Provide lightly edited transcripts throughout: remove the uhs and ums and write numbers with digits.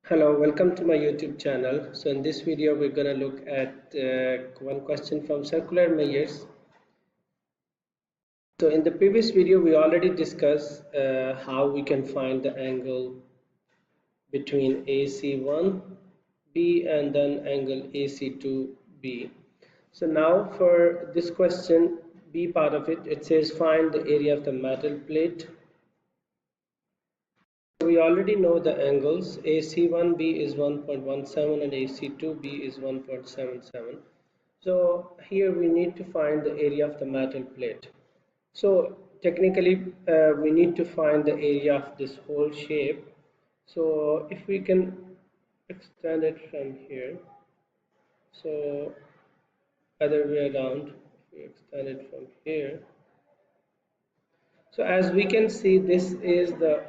Hello, welcome to my YouTube channel. So in this video, we're going to look at one question from circular measures. So in the previous video, we already discussed how we can find the angle between AC1B and then angle AC2B. So now for this question, B part of it, it says find the area of the metal plate. We already know the angles. AC1B is 1.17 and AC2B is 1.77. So here we need to find the area of the metal plate. So technically we need to find the area of this whole shape. So if we can extend it from here, so other way around, if we extend it from here, so as we can see, this is the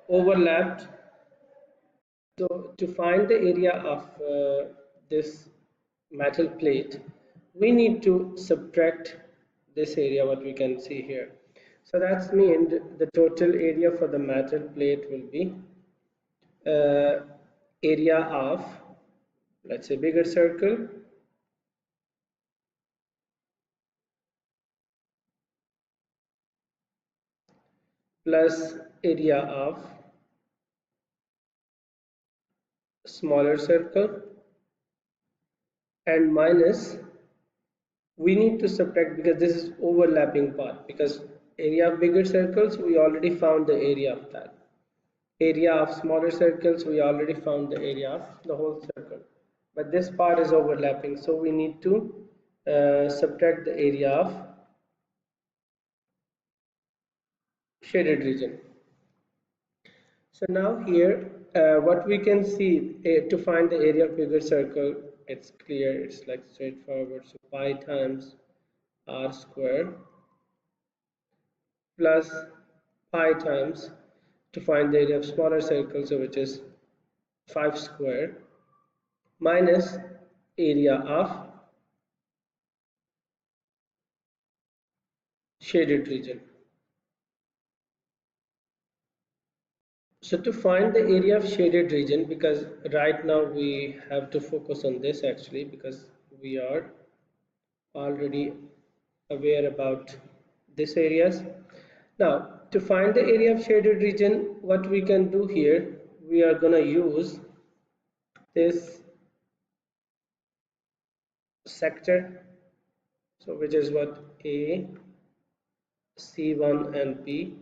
overlapped. So to find the area of this metal plate, we need to subtract this area what we can see here. So that's mean the total area for the metal plate will be uh, area of, let's say, bigger circle plus area of smaller circle and minus, we need to subtract because this is overlapping part, because area of bigger circles we already found the area of that, area of smaller circles we already found the area of the whole circle, but this part is overlapping, so we need to subtract the area of shaded region. So now here what we can see to find the area of bigger circle, it's clear, it's like straightforward. So pi times r square plus pi times to find the area of smaller circle, so which is 5 square minus area of shaded region. So to find the area of shaded region, because right now we have to focus on this actually, because we are already aware about this areas. Now to find the area of shaded region, what we can do here, we are gonna use this sector, so which is what A, C1 and B,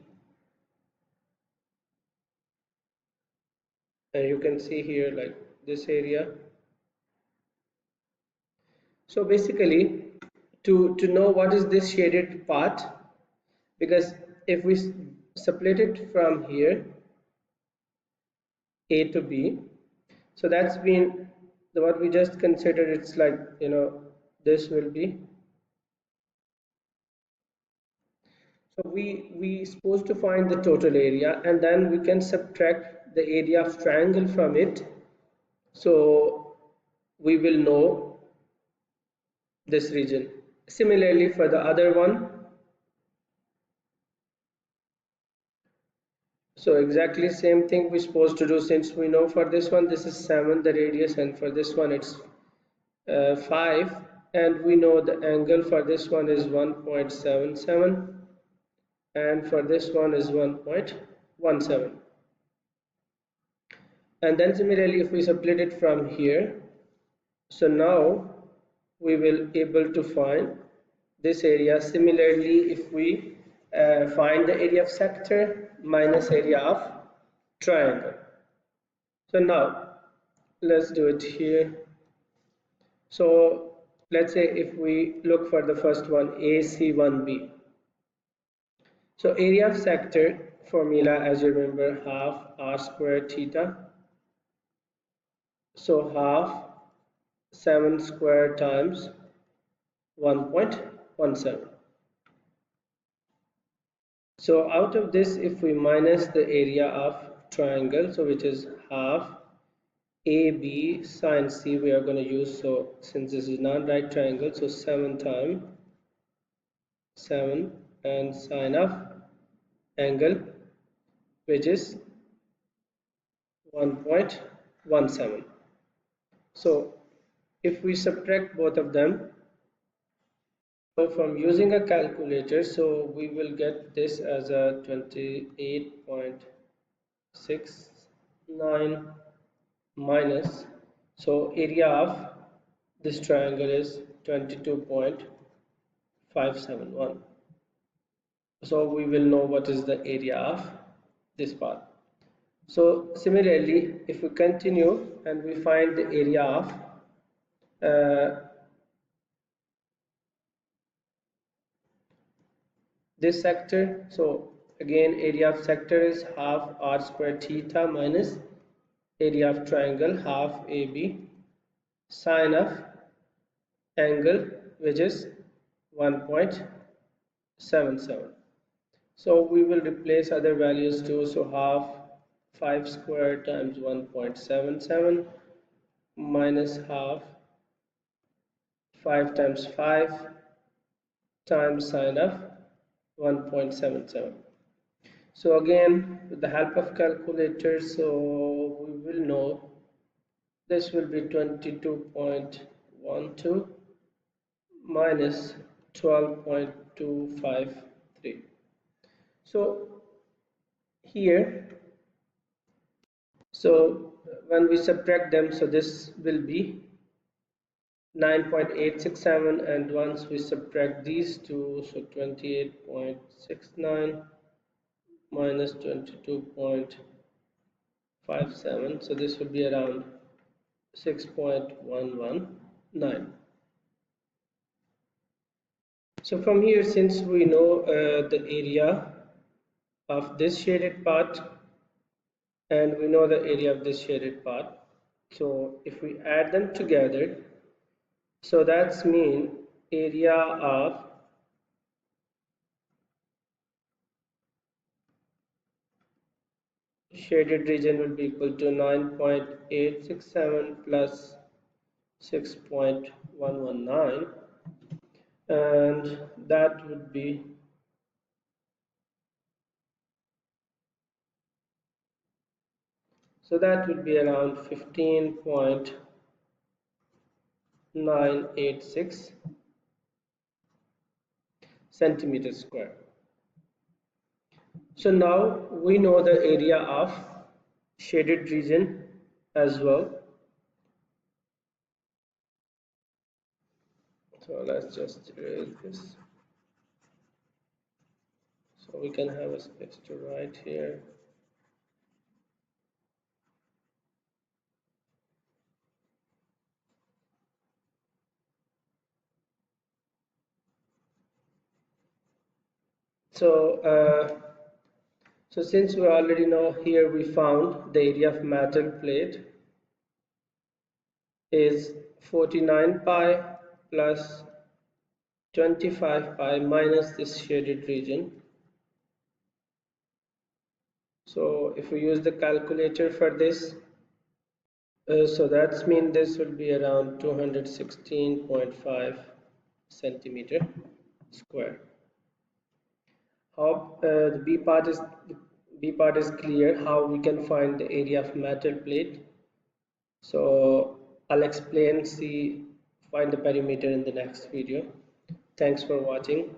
and you can see here like this area. So basically to know what is this shaded part, because if we split it from here A to B, so that's been the what we just considered, it's like, this will be, so we supposed to find the total area and then we can subtract the area of triangle from it, so we will know this region. Similarly for the other one, so exactly same thing we're supposed to do, since we know for this one this is 7 the radius and for this one it's 5, and we know the angle for this one is 1.77 and for this one is 1.17, and then similarly if we split it from here, so now we will able to find this area. Similarly if we find the area of sector minus area of triangle. So now let's do it here. So let's say if we look for the first one, AC1B. So area of sector formula, as you remember, half r squared theta. So half 7 square times 1.17. So out of this, if we minus the area of triangle, so which is half AB sine C, we are going to use, so since this is non-right triangle, so 7 times 7 and sine of angle, which is 1.17. 0.17. So if we subtract both of them, so from using a calculator, so we will get this as a 28.69 minus, so area of this triangle is 22.571. So we will know what is the area of this part. So similarly, if we continue and we find the area of this sector, so again area of sector is half r square theta minus area of triangle half AB sine of angle, which is 1.77. So we will replace other values too. So half 5 square times 1.77 minus half 5 times 5 times sine of 1.77. So again, with the help of calculator, so we will know this will be 22.12 minus 12.253. So here, so when we subtract them, so this will be 9.867, and once we subtract these two, so 28.69 minus 22.57, so this will be around 6.119. So from here, since we know the area of this shaded part and we know the area of this shaded part, so if we add them together, so that's mean area of shaded region will be equal to 9.867 plus 6.119, and that would be, so that would be around 15.986 centimeters square. So now we know the area of shaded region as well. So let's just erase this so we can have a space to write here. So since we already know, here we found the area of metal plate is 49 pi plus 25 pi minus this shaded region. So if we use the calculator for this, so that's mean this will be around 216.5 centimeter square. How the B part is clear. How we can find the area of metal plate? So I'll explain, see, find the perimeter in the next video. Thanks for watching.